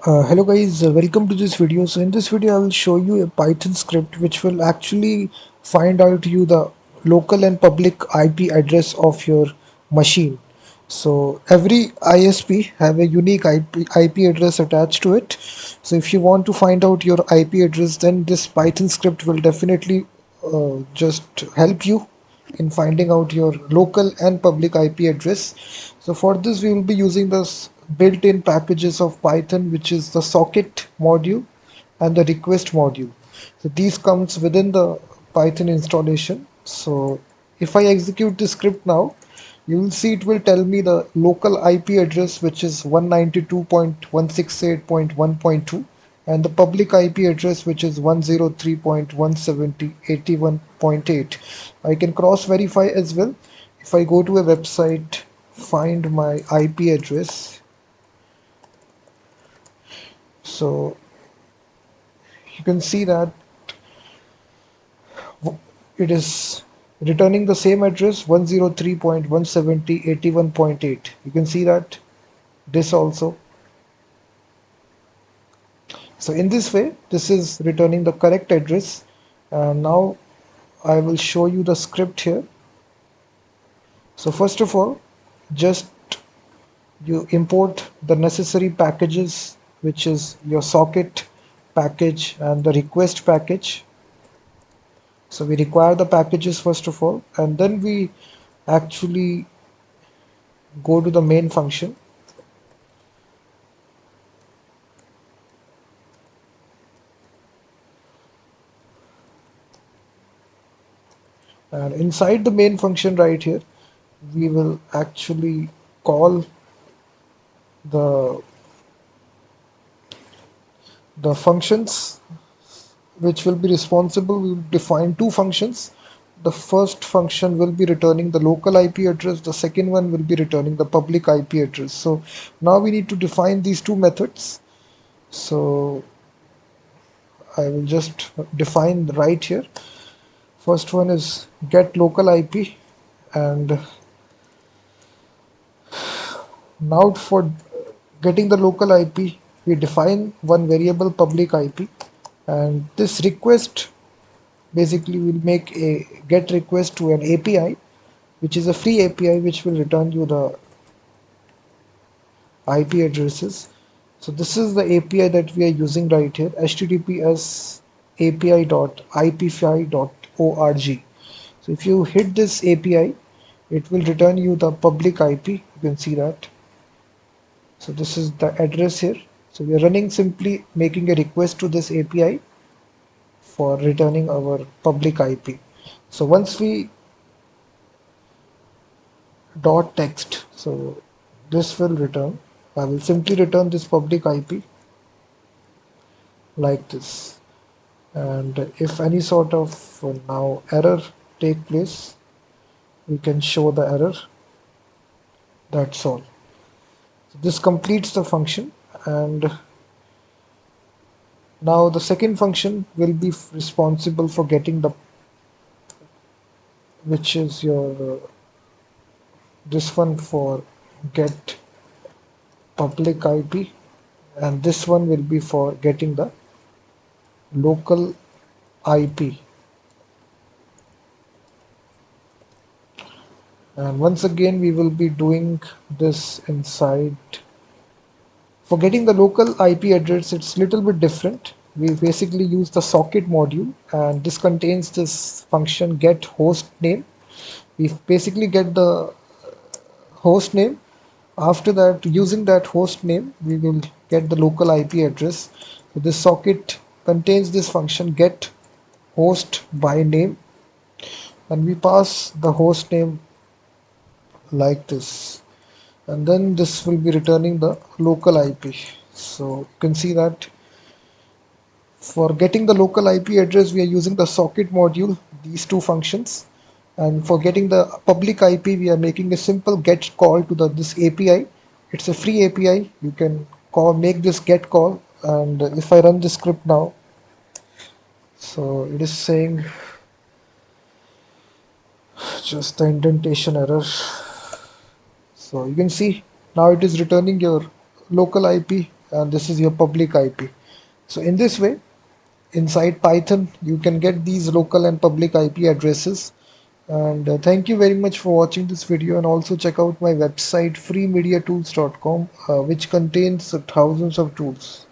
Hello guys, welcome to this video. So in this video I will show you a Python script which will actually find out you the local and public IP address of your machine. So every ISP have a unique IP address attached to it. So if you want to find out your IP address, then this Python script will definitely just help you in finding out your local and public IP address. So for this we will be using this built-in packages of Python, which is the socket module and the request module. So these comes within the Python installation. So if I execute the script now, you will see it will tell me the local IP address, which is 192.168.1.2, and the public IP address, which is 103.170.81.8. I can cross verify as well. If I go to a website, find my IP address, so you can see that it is returning the same address, 103.170.81.8. You can see that this also. So in this way, this is returning the correct address. And now I will show you the script here. So first of all, just you import the necessary packages, which is your socket package and the request package. So we require the packages first of all, and then we actually go to the main function. And inside the main function right here, we will actually call the functions which will be responsible. We will define two functions. The first function will be returning the local IP address. The second one will be returning the public IP address. So now we need to define these two methods. So I will just define right here. First one is get local IP, and now for getting the local IP, we define one variable public IP, and this request basically will make a get request to an API, which is a free API which will return you the IP addresses. So this is the API that we are using right here, https api.ipfi.org. So if you hit this API, it will return you the public IP. You can see that. So this is the address here. So we are running simply making a request to this API for returning our public IP. So once we dot text, so this will return. I will simply return this public IP like this. And if any sort of now error take place, we can show the error. That's all. So this completes the function, and now the second function will be responsible for getting the, which is your this one for get public IP, and this one will be for getting the local IP. And once again we will be doing this inside. For getting the local IP address, it's a little bit different. We basically use the socket module, and this contains this function get host name. We basically get the host name. After that, using that host name, we will get the local IP address. So this socket contains this function get host by name, and we pass the host name like this, and then this will be returning the local IP. So you can see that for getting the local IP address, we are using the socket module, these two functions. And for getting the public IP, we are making a simple get call to this API. It's a free API. You can make this get call. And if I run the script now, so it is saying just the indentation error. So you can see now it is returning your local IP and this is your public IP. So in this way, inside Python, you can get these local and public IP addresses. And thank you very much for watching this video, and also check out my website freemediatools.com, which contains thousands of tools.